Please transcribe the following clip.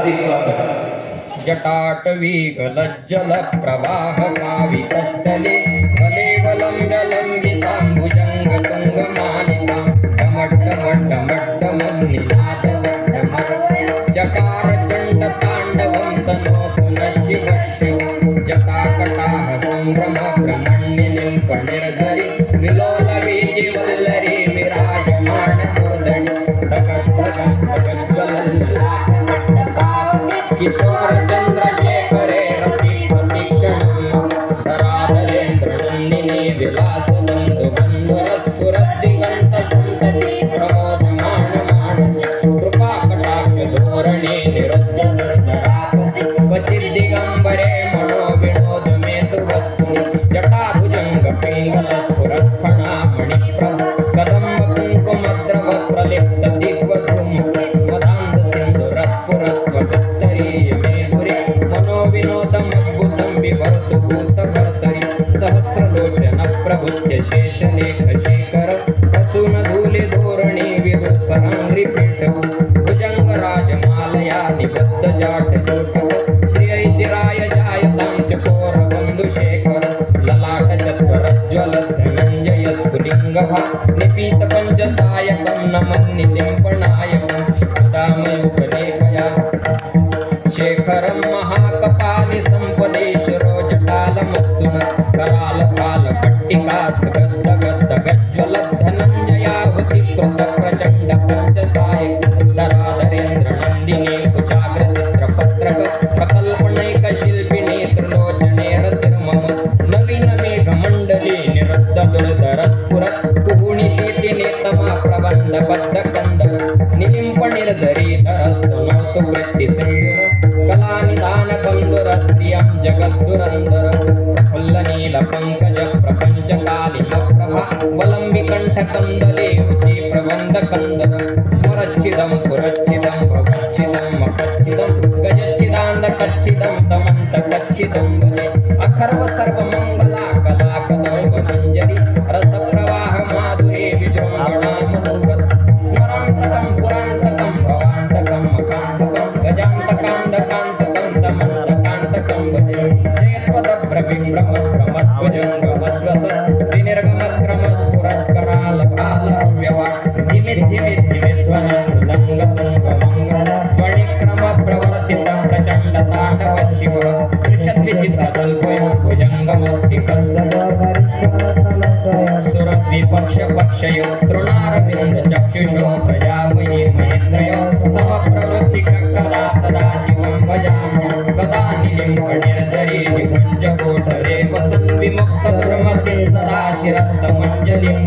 हार्दिक स्वागत. जटाटवी गलज्जल प्रवाह कावितस्थले कलेवलम्बलम्बिताम्बुजङ्ग तुङ्गमालिकां डमड्डमड्डमड्डमन्निनाद चकार चण्ड ताण्डवं तनोतु नः शिवः शिवं जटाकटाह सम्भ्रम ब्रह्मण्यनिम्पनिर्झरि विलोलवीचिवल्लरी विराजमान मूर्धनि किशोर चंद्रशेखरे रतिप्रतीक्षणं धराधरेन्द्रनन्दिनी विलास बन्धु बन्धुरस्फुरद्दिगन्त सन्तति प्रमोदमान मानस कृपा कटाक्ष धोरणे निरुद्ध दुर्धरापति क्वचिद्दिगम्बरे मनो विनोद मेतु वस्तुनि जटाभुजङ्ग पिङ्गल स्फुरत्फणा मणिप्रभ कदम्ब कुङ्कुमद्रव प्रलिप्त दिग्वधूम मदान्ध सिन्धुरस्फुरत्वगत्तरीय मनोविनोदमद्भुतं विभर्तु भूतभर्तरि सहस्रलोचन प्रभुत्य शेषलेख शेखर प्रसूनधूलि धोरणी विदुसराङ्घ्रिपीठ भुजङ्गराजमालया निबद्ध जाटजोटक श्रियैचिराय जायतां चकोरबन्धुशेखर ललाट चत्वरज्ज्वल धनञ्जय स्फुलिङ्गभा निपीत पञ्चसायकं नमन्निलिम्पणायकं सुधामयुगलेखया शेखरं महाकपालि सम्पदेशरो जटालमस्तु न करालकालपट्टिकात् गद्गद्गज्ज्वल धनञ्जयावति कृत प्रचण्ड पञ्चसायक धराधरेन्द्रनन्दिनी कुचाग्रचित्रपत्रक प्रकल्पनैकशिल्पिनी त्रिलोचने रतिर्मम नवीनमेघमण्डली निरुद्ध दुर्धरस्फुरत् कुहुणिशीतिनेतमा प्रबन्धबद्धकन्द निलिम्पनिर्झरीधरस्तनोतु वृत्तिसिन्धुर कलानिधान बन्धुर श्रियं जगद्दुरन्धर प्रफुल्लनील पंकज प्रपञ्चकालिमप्रभा वलम्बिकण्ठकन्दले रुचि प्रबन्धकन्दर स्मरच्छिदं पुरच्छिदं भवच्छिदं मकच्छिदं गजच्छिदान्दकच्छिदं तमन्तकच्छिदं वदे अखर्व सर्वमङ्गला कलाकदम्बमञ्जरी रसप्रवाह माधुरे विजृम्भणा मधुरत स्मरान्तकं पुरान्तकं भवान्तकं मकान्तकं गजान्तकान्तकान्तकं तमन्तकान्तकं वदे जयत्वदभ्रविभ्रमभ्रमध्वजङ्गमध्वस विनिर्गमक्रमस्फुरत्करालकालव्यवा धिमिद्धिमिद्धिमिध्वनमृदङ्गतुङ्गमङ्गल ध्वनिक्रमप्रवर्तितं प्रचण्डताण्डवशिवः त्रिशद्विचित्रतल्पयो सुरद्विपक्षपक्षयो तृणारविन्दचक्षुषो प्रजामयी महेन्द्रयो समप्रवृत्तिककला सदाशिवं भजामि कदा निलिम्पनिर्झरी निकुञ्जकोटरे वसन् विमुक्तदुर्मते सदा शिरस्तमञ्जलिं